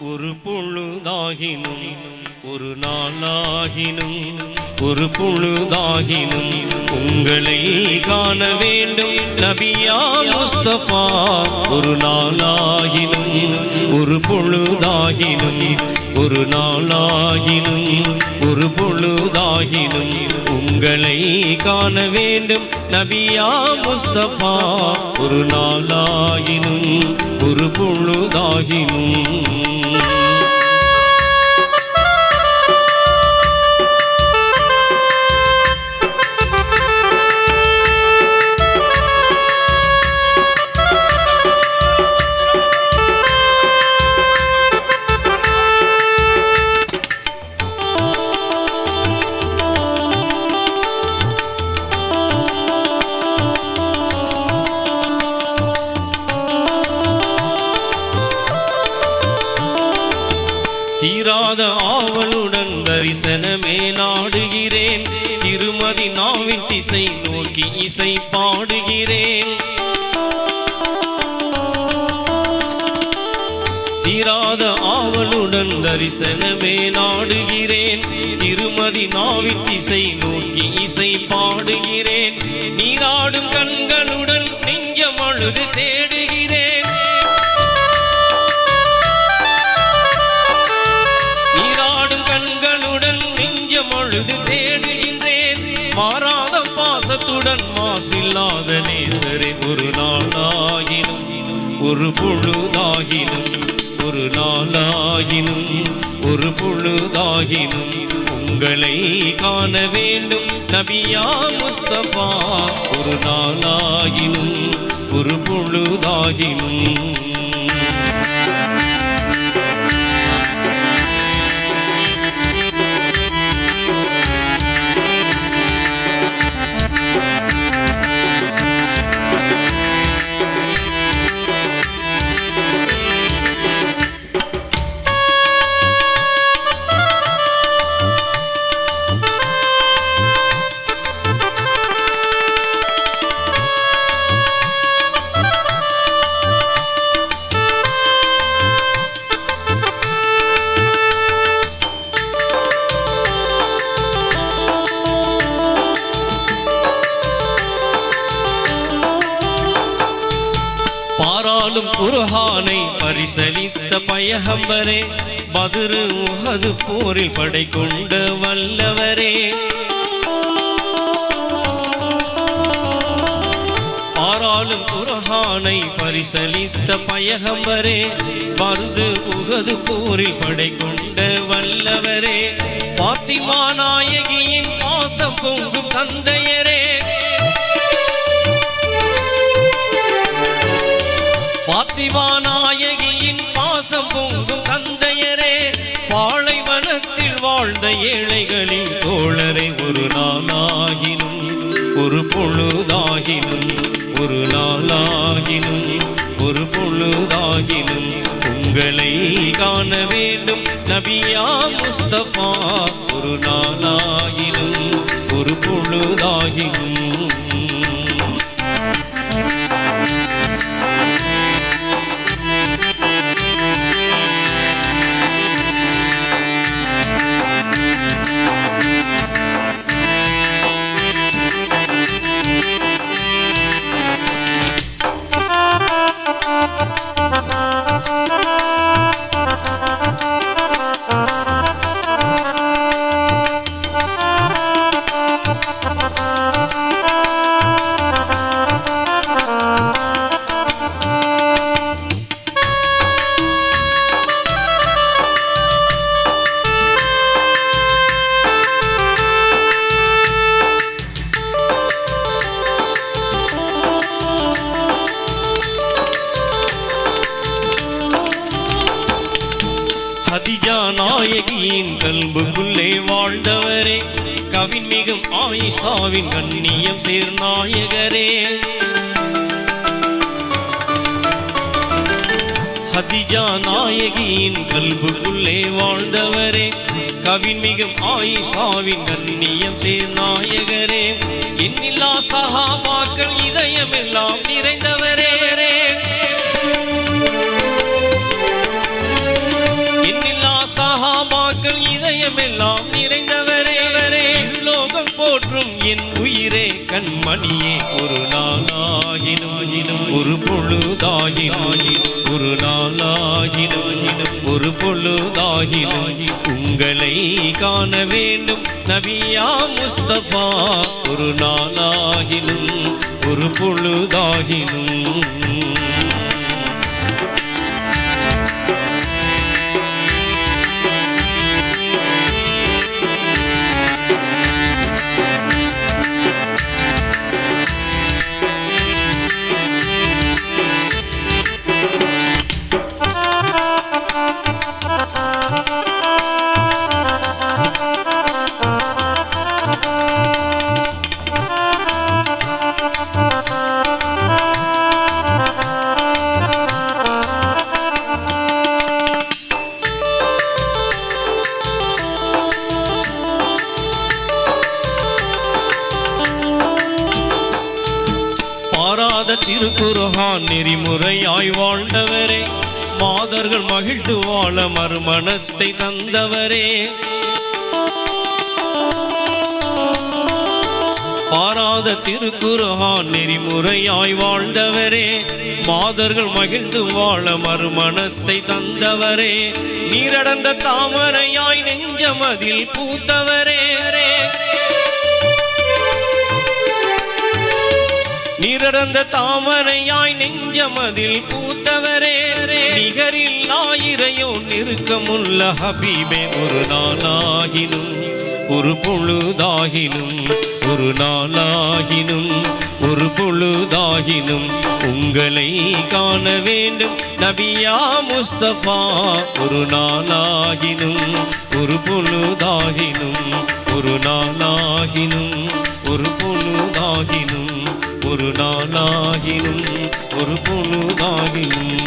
ஒரு பொழுதாகினும் ஒரு நாளாகினும் ஒரு பொழுதாகினும் உங்களை காண வேண்டும் நபியா முஸ்தபா. ஒரு நாளாகினும் ஒரு பொழுதாகினும் ஒரு நாளாகினும் ஒரு பொழுதாகினும் உங்களை காண வேண்டும் நபியா முஸ்தபா. ஒரு நாளாகினும் ஒரு பொழுதாகினும் தீராத ஆவலுடன் தரிசனமே நாடுகிறேன். திருமதி நாவின் திசை நோக்கி இசை பாடுகிறேன். தீராத ஆவலுடன் தரிசனமே நாடுகிறேன். திருமதி நாவின் திசை நோக்கி இசை பாடுகிறேன். நீராடும் கண்களுடன் நெஞ்சம் அழுது தேடுகிறேன். தேடுகின்றேன் மாறாத பாசத்துடன் மாசில்லாத நேசரே. ஒரு நாளாகினும் ஒரு பொழுதாகினும் ஒரு நாளாகினும் ஒரு பொழுதாகினும் உங்களை காண வேண்டும் நபியா முஸ்தபா. ஒரு நாளாகினும் ஒரு பொழுதாகினும் குர்ஆனை பரிசளித்த பயகம்பரே. பத்ரு உஹது போரில் படை கொண்ட வல்லவரே. ஆறாலும் குர்ஆனை பரிசளித்த பயகம்பரே. பத்ரு உஹது போரில் படை கொண்ட வல்லவரே. பாத்திமா நாயகியின் பாசம் பொங்கும் தந்தையரே. பாத்திமா நாயகியின் பாசம் பொங்கும் தந்தையரே. பாலைவனத்தில் வாழ்ந்த ஏழைகளின் தோழரை. ஒரு நாளாகினும் ஒரு பொழுதாகினும் ஒரு நாளாகினும் ஒரு பொழுதாகினும் உங்களை காண வேண்டும் நபியா முஸ்தபா. ஒரு நாளாகினும் ஒரு பொழுதாகினும் ஹதிஜா நாயகியின் கல்புக்குள்ளே வாழ்ந்தவரே. கவின் மிகும் ஆயிஷாவின் கண்ணியம் சேர்நாயகரே. ஹதிஜா நாயகியின் கல்புக்குள்ளே வாழ்ந்தவரே. கவின் மிகும் ஆயிஷாவின் கண்ணியம் சேர்நாயகரே. எண்ணில்லா சஹாபாக்கள் இதயமெல்லாம் நிறைந்தவரே. சஹாபாக்கள் இதயமெல்லாம் நிறைந்தவரே லோகம் போற்றும் என் உயிரே கண்மணியே ஒரு நாளாகினும் ஒரு பொழுதாகினும் ஒரு நாளாகினும் ஒரு பொழுதாகினும் உங்களை காண வேண்டும் நபியா முஸ்தபா ஒரு நாளாகினும் ஒரு பொழுதாகினும் திருக்குர்ஆன் நெறிமுறையாய் வாழ்ந்தவரே மாதர்கள் மகிழ்ந்து வாழ மறுமணத்தை தந்தவரே பாராத திருக்குர்ஆன் நெறிமுறையாய் வாழ்ந்தவரே மாதர்கள் மகிழ்ந்து வாழ மறுமணத்தை தந்தவரே நீரடந்த தாமரையாய் நெஞ்சமதில் பூத்தவரே நீரடந்த தாமரையாய் நெஞ்சமதில் பூத்தவரே நிகரில் ஆயிரையோ நெருக்கமுள்ள ஹபீபே ஒரு நாளாகினும் ஒரு பொழுதாகினும் ஒரு நாளாகினும் ஒரு பொழுதாகினும் உங்களை காண வேண்டும் நபியா முஸ்தபா ஒரு நாளாகினும் ஒரு பொழுதாகினும் ஒரு நாளாகினும் ஒரு பொழுதாகினும் ஒரு நாளாகினும் ஒரு பொழுதாகினும்